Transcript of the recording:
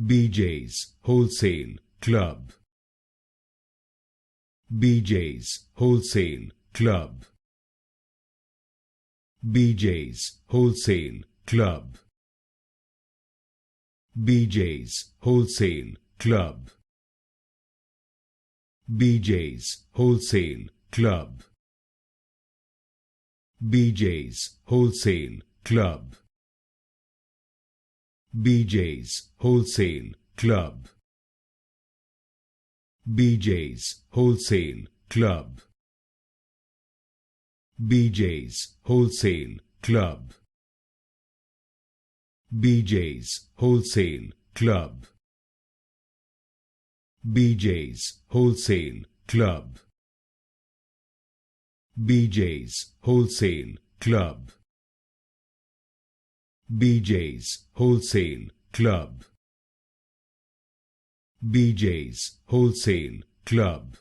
BJ's Wholesale Club. BJ's Wholesale Club. BJ's Wholesale Club. BJ's Wholesale Club. BJ's Wholesale Club. BJ's Wholesale Club. BJ's Wholesale Club. BJ's Wholesale Club. BJ's Wholesale Club. BJ's Wholesale Club. BJ's Wholesale Club. BJ's Wholesale Club. BJ's Wholesale Club. BJ's Wholesale Club.